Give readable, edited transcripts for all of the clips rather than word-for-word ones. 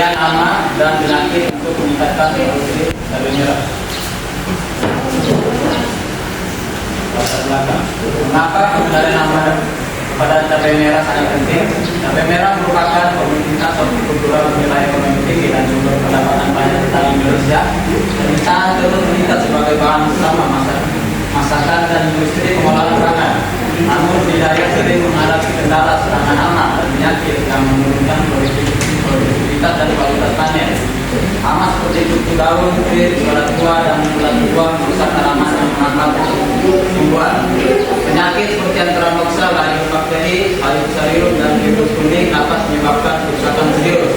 pengendalian hama dan penyakit untuk meningkatkan produksi cabai merah. Latar belakang. Mengapa pengendalian hama pada cabai merah sangat penting? Cabai merah merupakan komoditas hortikultura bernilai ekonomi tinggi dan sumber pendapatan banyak petani Indonesia, dan sangat terus meningkat sebagai bahan utama masakan dan industri pengolahan pangan. Namun budidaya sering menghadapi kendala serangan hama dan penyakit yang menurunkan produktivitas dan kualitas panen. Hama seperti kutu daun, kulit, ulat buah, dan ulat buah merusak tanaman dan menghambat tumbuhan. Penyakit seperti Antranoxa, layu bakteri, layu sarium, dan virus kuning dapat menyebabkan kerusakan serius,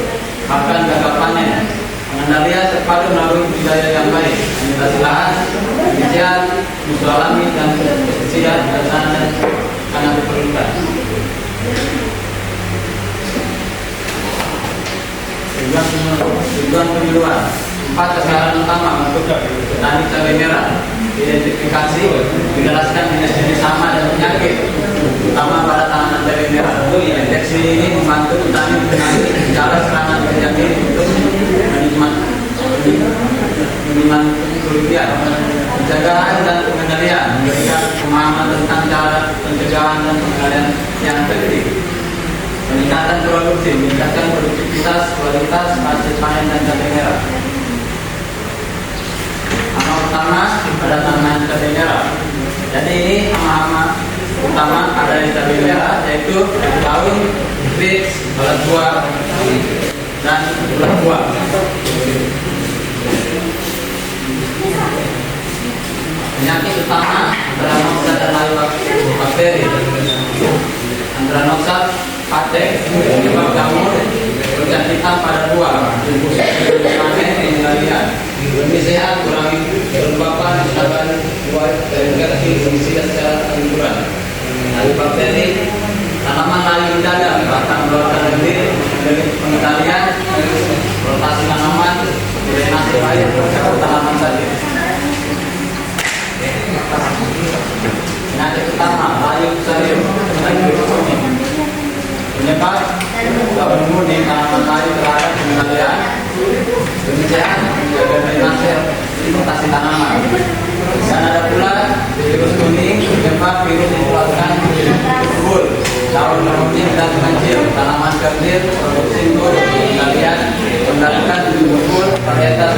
bahkan gagal panen. Pengendalian terpadu melalui budidaya yang baik, sanitasi lahan, pembibitan, musuh alami, dan pestisida dan sangat diperlukan. Tujuan penyuluhan. 4 kesalahan utama untuk petani cabai merah: identifikasi, menjelaskan jenis-jenis hama dan penyakit, terutama pada tanaman cabai merah. Deteksi ini membantu petani mengenali cara serangan terjadi untuk minimal kerugian. Pencegahan dan pengendalian, memberikan pemahaman tentang cara pencegahan dan pengendalian yang efektif. Peningkatan produksi, meningkatkan produktivitas, kualitas, hasil panen dan cabai merah. Hama utama pada tanaman cabai merah. Jadi ini hama-hama utama ada di cabai merah, yaitu daun, kulit, ulat buah, dan ulat buah. Penyakit utama Antranoxa dan layu bakteri. Antranoxa patek penyebab jamur bercak hitam pada buah, panen pengendalian. Demi sehat, kurangi kelembapan, sedangkan buah dan fungsinya secara keseluruhan. Layu bakteri, tanaman layu mendadak, bahkan mengeluarkan lendir, pengendalian, rotasi tanaman, drainase air, tanaman saja. Penyakit utama layu sarium, penyebab daun kuning tanaman layu terhadap pengendalian, demikian menjaga drainase rotasi tanaman. Dan ada pula virus kuning, penyebab virus menularkan kubul, daun keruncing dan kemencil, tanaman kerdil, produksi kubul, pengendalian, mengendalikan kubul, varietas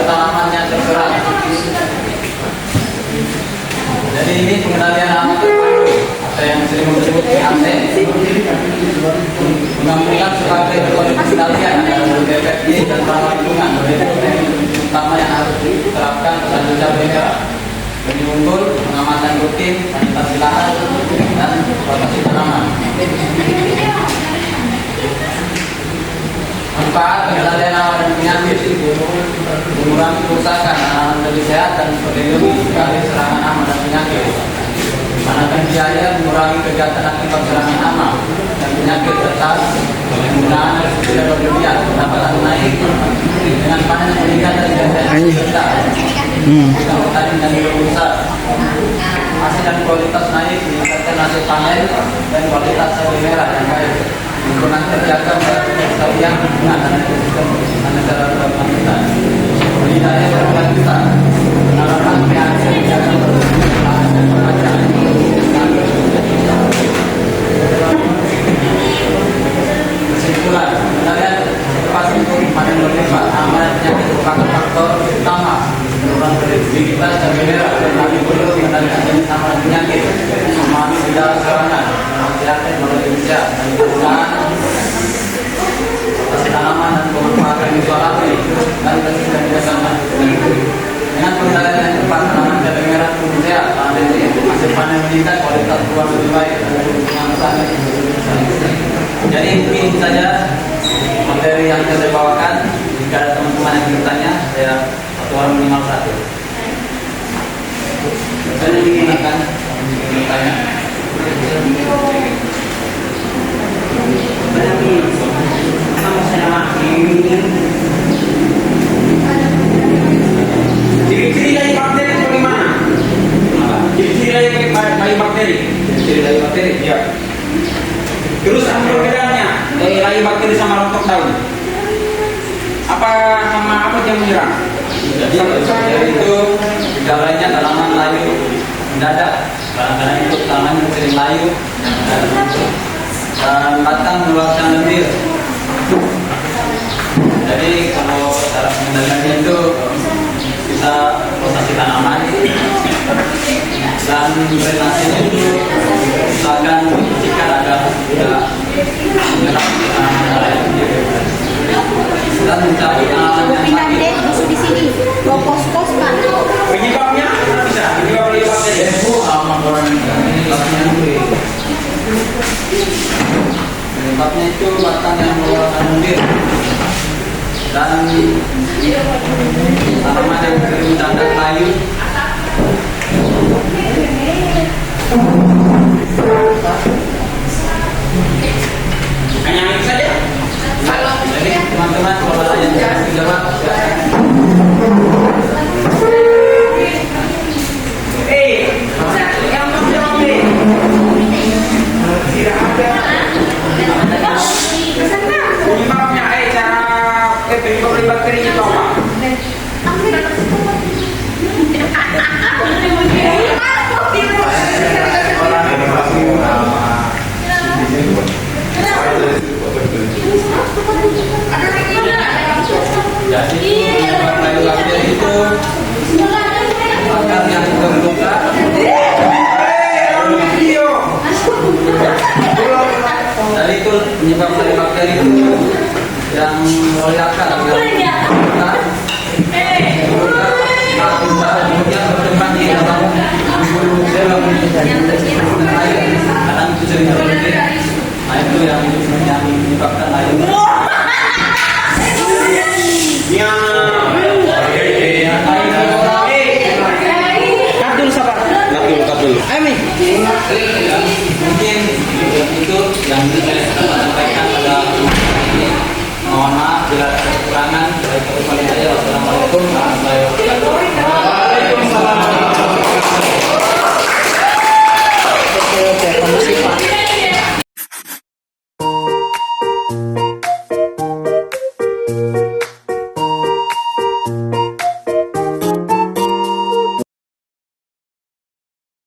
tanamannya terserang. Jadi ini pengendalian hama terpadu atau yang sering disebut PAT, menggabungkan sebagai metode pengendalian yang lebih efektif dan ramah lingkungan. Utama yang harus diterapkan pada cabai merah: lebih unggul, pengamatan rutin, sanitasi lahan, dan rotasi tanaman. Manfaat pengendalian hama dan penyakit: mengurangi kerusakan tanaman lebih sehat dan terlindungi dari serangan hama dan penyakit. Menekan biaya, mengurangi kejahatan akibat serangan hama dan penyakit, serta penggunaan pestisida berlebihan. Pendapatan naik dengan panen yang meningkat dari intensitas besar. Petani dan besar. Hasil dan kualitas naik, meningkatkan hasil panen dan kualitas cabai merah yang baik. Lingkungan terjaga kelestarian lingkungan dan ekosistem negara berkelanjutan. Budidaya berkelanjutan, penanaman PAC menjaga kebersihan lahan dan perbaikan. Kesimpulan, pengendalian tepat untuk panen berlimpah, hama dan penyakit merupakan faktor utama penurunan produktivitas cabai merah. Kami perlu mengendalikan jenis hama dan penyakit, memahami gejala serangan, menghadapi teknologi Indonesia, dan penggunaan rotasi tanaman dan pemanfaatan musuh alami dan pestisida bijaksana. Dengan pengendalian yang tepat, tanaman cabai merah tumbuh sehat, hasil panen meningkat, kualitas buah lebih baik, dan lingkungan sangat. Jadi mungkin saja materi yang saya bawakan. Jika ada teman-teman yang bertanya, saya satu orang minimal satu. Saya digunakan bertanya. Ciri-ciri dari bakteri bagaimana? Ciri-ciri dari bakteri. Ciri layu bakteri? Ya. Terus apa perbedaannya dari layu bakteri sama rontok daun? Apa hama apa yang menyerang? Jadi bakteri itu gejalanya tanaman layu mendadak, kadang-kadang itu tanaman yang sering layu dan batang mengeluarkan lendir. Jadi kalau cara pengendaliannya itu kita rotasi tanaman dan drainasenya itu usahakan dibersihkan agar tidak menyerang tanaman lain dan mencabut tanaman yang sakit. Musuh di sini, bawa pos-pos kan. Penyebabnya apa bisa? Penyebab dari bakteri. Debu orang ini batangnya lendir. Penyebabnya itu batang yang mengeluarkan lendir dan tanaman yang sering mendadak layu. Hanya itu saja. Jadi teman-teman kalau ada yang bisa dijawab silakan. Yang menjawab nih. Tidak ada. Penyebabnya, penyebab dari bakteri itu apa? Jadi penyebab layu bakteri itu akar yang terbuka. Dari itu penyebab layu bakteri itu yang melalui akar yang terbuka, kemudian berkembang di dalam bulu sel dan air. Kadang itu sering terjadi. Nah itu yang menyebabkan layu. Cut dulu sabar. Cut dulu. Ayo Mi.